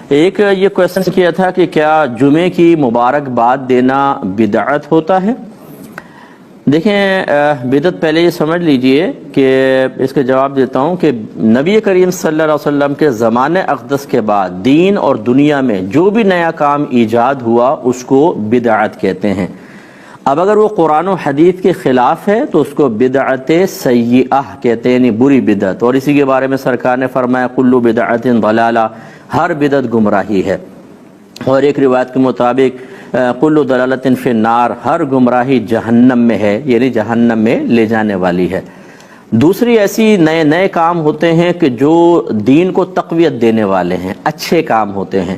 ایک یہ کویسچن کیا تھا کہ کیا جمعے کی مبارکباد دینا بدعت ہوتا ہے؟ دیکھیں، بدعت پہلے یہ سمجھ لیجئے کہ اس کا جواب دیتا ہوں کہ نبی کریم صلی اللہ علیہ وسلم کے زمانہ اقدس کے بعد دین اور دنیا میں جو بھی نیا کام ایجاد ہوا اس کو بدعت کہتے ہیں۔ اب اگر وہ قرآن و حدیث کے خلاف ہے تو اس کو بدعت سیئہ کہتے ہیں، یعنی بری بدعت، اور اسی کے بارے میں سرکار نے فرمایا کل بدعت ضلالہ، ہر بدعت گمراہی ہے، اور ایک روایت کے مطابق کل ضلالۃ فی النار، ہر گمراہی جہنم میں ہے، یعنی جہنم میں لے جانے والی ہے۔ دوسری ایسی نئے کام ہوتے ہیں کہ جو دین کو تقویت دینے والے ہیں، اچھے کام ہوتے ہیں۔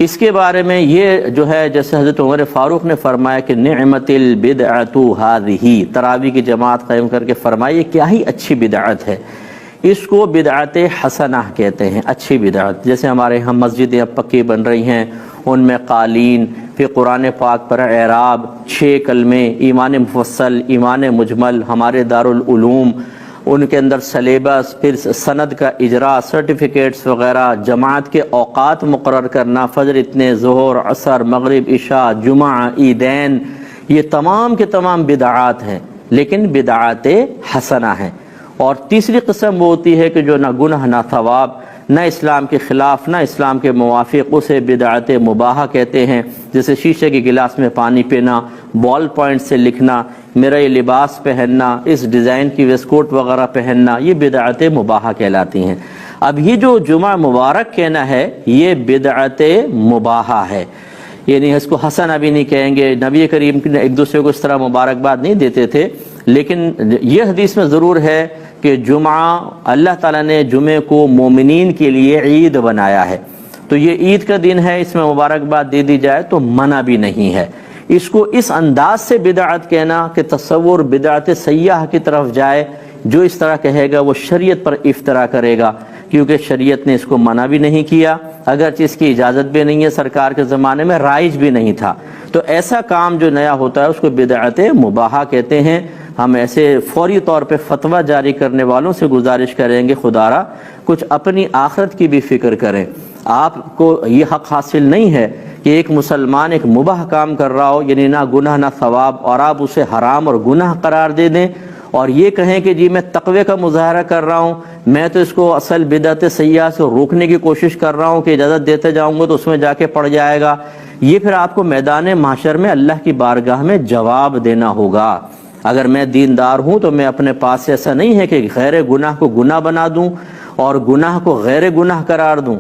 اس کے بارے میں یہ جو ہے، جیسے حضرت عمر فاروق نے فرمایا کہ نعمت البدعۃ ھذہ، تراویح کی جماعت قائم کر کے فرمایا یہ کیا ہی اچھی بدعت ہے، اس کو بدعت حسنہ کہتے ہیں، اچھی بدعت۔ جیسے ہمارے ہم مسجدیں اب پکی بن رہی ہیں، ان میں قالین، پھر قرآن پاک پر اعراب، 6 کلمے، ایمان مفصل، ایمان مجمل، ہمارے دارالعلوم ان کے اندر سلیبس، پھر سند کا اجرا، سرٹیفکیٹس وغیرہ، جماعت کے اوقات مقرر کرنا، فجر اتنے، ظہر، عصر، مغرب، عشاء، جمعہ، عیدین، یہ تمام کے تمام بدعات ہیں، لیکن بدعات حسنہ ہیں۔ اور تیسری قسم وہ ہوتی ہے کہ جو نہ گناہ نہ ثواب، نہ اسلام کے خلاف نہ اسلام کے موافق، اسے بدعت مباحہ کہتے ہیں۔ جیسے شیشے کے گلاس میں پانی پینا، بال پوائنٹ سے لکھنا، میرا یہ لباس پہننا، اس ڈیزائن کی ویسٹ کوٹ وغیرہ پہننا، یہ بدعت مباحہ کہلاتی ہیں۔ اب یہ جو جمعہ مبارک کہنا ہے یہ بدعت مباحہ ہے، یعنی اس کو حسنہ بھی نہیں کہیں گے۔ نبی کریم نے ایک دوسرے کو اس طرح مبارکباد نہیں دیتے تھے، لیکن یہ حدیث میں ضرور ہے کہ جمعہ، اللہ تعالیٰ نے جمعے کو مومنین کے لیے عید بنایا ہے، تو یہ عید کا دن ہے، اس میں مبارکباد دے دی جائے تو منع بھی نہیں ہے۔ اس کو اس انداز سے بدعت کہنا کہ تصور بدعت سیاح کی طرف جائے، جو اس طرح کہے گا وہ شریعت پر افترا کرے گا، کیونکہ شریعت نے اس کو منع بھی نہیں کیا، اگرچہ اس کی اجازت بھی نہیں ہے، سرکار کے زمانے میں رائج بھی نہیں تھا۔ تو ایسا کام جو نیا ہوتا ہے اس کو بدعت مباحہ کہتے ہیں۔ ہم ایسے فوری طور پہ فتویٰ جاری کرنے والوں سے گزارش کریں گے خدا را کچھ اپنی آخرت کی بھی فکر کریں۔ آپ کو یہ حق حاصل نہیں ہے کہ ایک مسلمان ایک مباح کام کر رہا ہو، یعنی نہ گناہ نہ ثواب، اور آپ اسے حرام اور گناہ قرار دے دیں اور یہ کہیں کہ جی میں تقوی کا مظاہرہ کر رہا ہوں، میں تو اس کو اصل بدعت سیاح سے روکنے کی کوشش کر رہا ہوں کہ اجازت دیتے جاؤں گا تو اس میں جا کے پڑ جائے گا۔ یہ پھر آپ کو میدان محشر میں اللہ کی بارگاہ میں جواب دینا ہوگا۔ اگر میں دیندار ہوں تو میں اپنے پاس سے ایسا نہیں ہے کہ غیر گناہ کو گناہ بنا دوں اور گناہ کو غیر گناہ قرار دوں،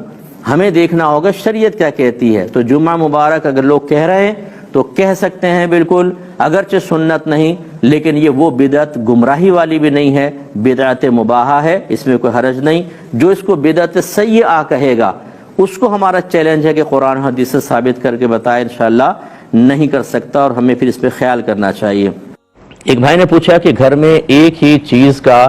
ہمیں دیکھنا ہوگا شریعت کیا کہتی ہے۔ تو جمعہ مبارک اگر لوگ کہہ رہے ہیں تو کہہ سکتے ہیں بالکل، اگرچہ سنت نہیں، لیکن یہ وہ بدعت گمراہی والی بھی نہیں ہے، بدعت مباحہ ہے، اس میں کوئی حرج نہیں۔ جو اس کو بدعت سیئہ کہے گا اس کو ہمارا چیلنج ہے کہ قرآن حدیث سے ثابت کر کے بتائے، انشاءاللہ نہیں کر سکتا، اور ہمیں پھر اس پہ خیال کرنا چاہیے۔ ایک بھائی نے پوچھا کہ گھر میں ایک ہی چیز کا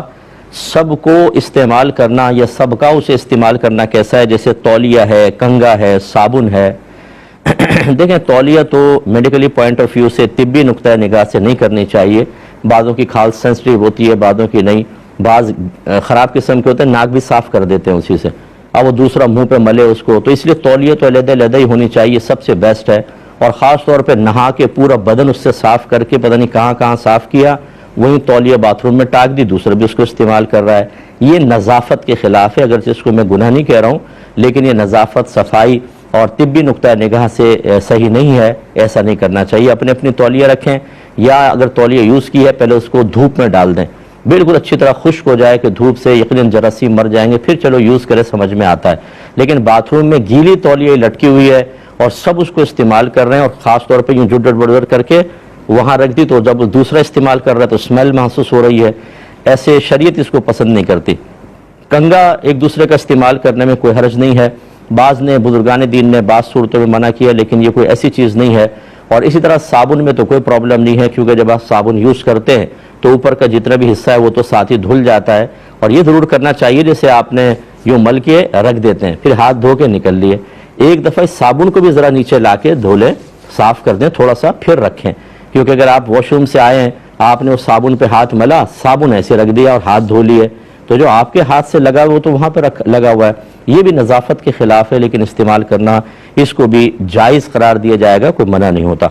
سب کو استعمال کرنا یا سب کا اسے استعمال کرنا کیسا ہے، جیسے تولیہ ہے، کنگا ہے، صابن ہے۔ دیکھیں، تولیہ تو میڈیکلی پوائنٹ آف ویو سے، طبی نقطہ نگاہ سے نہیں کرنی چاہیے، بعضوں کی کھال سینسٹیو ہوتی ہے، بعضوں کی نہیں، بعض خراب قسم کے ہوتے ہیں، ناک بھی صاف کر دیتے ہیں اسی سے، اب وہ دوسرا منہ پہ ملے اس کو، تو اس لیے تولیہ تو علیحدہ علیحدہ ہی ہونی چاہیے، سب سے بیسٹ ہے۔ اور خاص طور پہ نہا کے پورا بدن اس سے صاف کر کے، پتہ نہیں کہاں کہاں صاف کیا، وہیں تولیہ باتھ روم میں ٹاک دی، دوسرا بھی اس کو استعمال کر رہا ہے، یہ نظافت کے خلاف ہے۔ اگرچہ اس کو میں گناہ نہیں کہہ رہا ہوں، لیکن یہ نظافت، صفائی اور طبی نقطہ نگاہ سے صحیح نہیں ہے، ایسا نہیں کرنا چاہیے۔ اپنی تولیہ رکھیں، یا اگر تولیہ یوز کی ہے پہلے اس کو دھوپ میں ڈال دیں، بالکل اچھی طرح خشک ہو جائے کہ دھوپ سے یقیناً جراثیم مر جائیں گے، پھر چلو یوز کرے، سمجھ میں آتا ہے۔ لیکن باتھ روم میں گیلی تولیہ لٹکی ہوئی ہے اور سب اس کو استعمال کر رہے ہیں، اور خاص طور پہ یوں جڑ بڑ کر کے وہاں رکھ دی، تو جب دوسرا استعمال کر رہا ہے تو اسمیل محسوس ہو رہی ہے، ایسے شریعت اس کو پسند نہیں کرتی۔ کنگا ایک دوسرے کا استعمال کرنے میں کوئی حرج نہیں ہے، بعض نے بزرگان دین نے بعض صورتوں میں منع کیا، لیکن یہ کوئی ایسی چیز نہیں ہے۔ اور اسی طرح صابن میں تو کوئی پرابلم نہیں ہے، کیونکہ جب آپ صابن یوز کرتے ہیں تو اوپر کا جتنا بھی حصہ ہے وہ تو ساتھ ہی دھل جاتا ہے، اور یہ ضرور کرنا چاہیے جیسے آپ نے یوں مل کے رکھ دیتے ہیں، پھر ہاتھ دھو کے نکل لیے، ایک دفعہ صابن کو بھی ذرا نیچے لا کے دھو لیں، صاف کر دیں تھوڑا سا، پھر رکھیں، کیونکہ اگر آپ واش روم سے آئے ہیں آپ نے اس صابن پہ ہاتھ ملا، صابن ایسے رکھ دیا اور ہاتھ دھو لیے، تو جو آپ کے ہاتھ سے لگا وہ تو وہاں پہ لگا ہوا ہے، یہ بھی نظافت کے خلاف ہے، لیکن استعمال کرنا اس کو بھی جائز قرار دیا جائے گا، کوئی منع نہیں ہوتا۔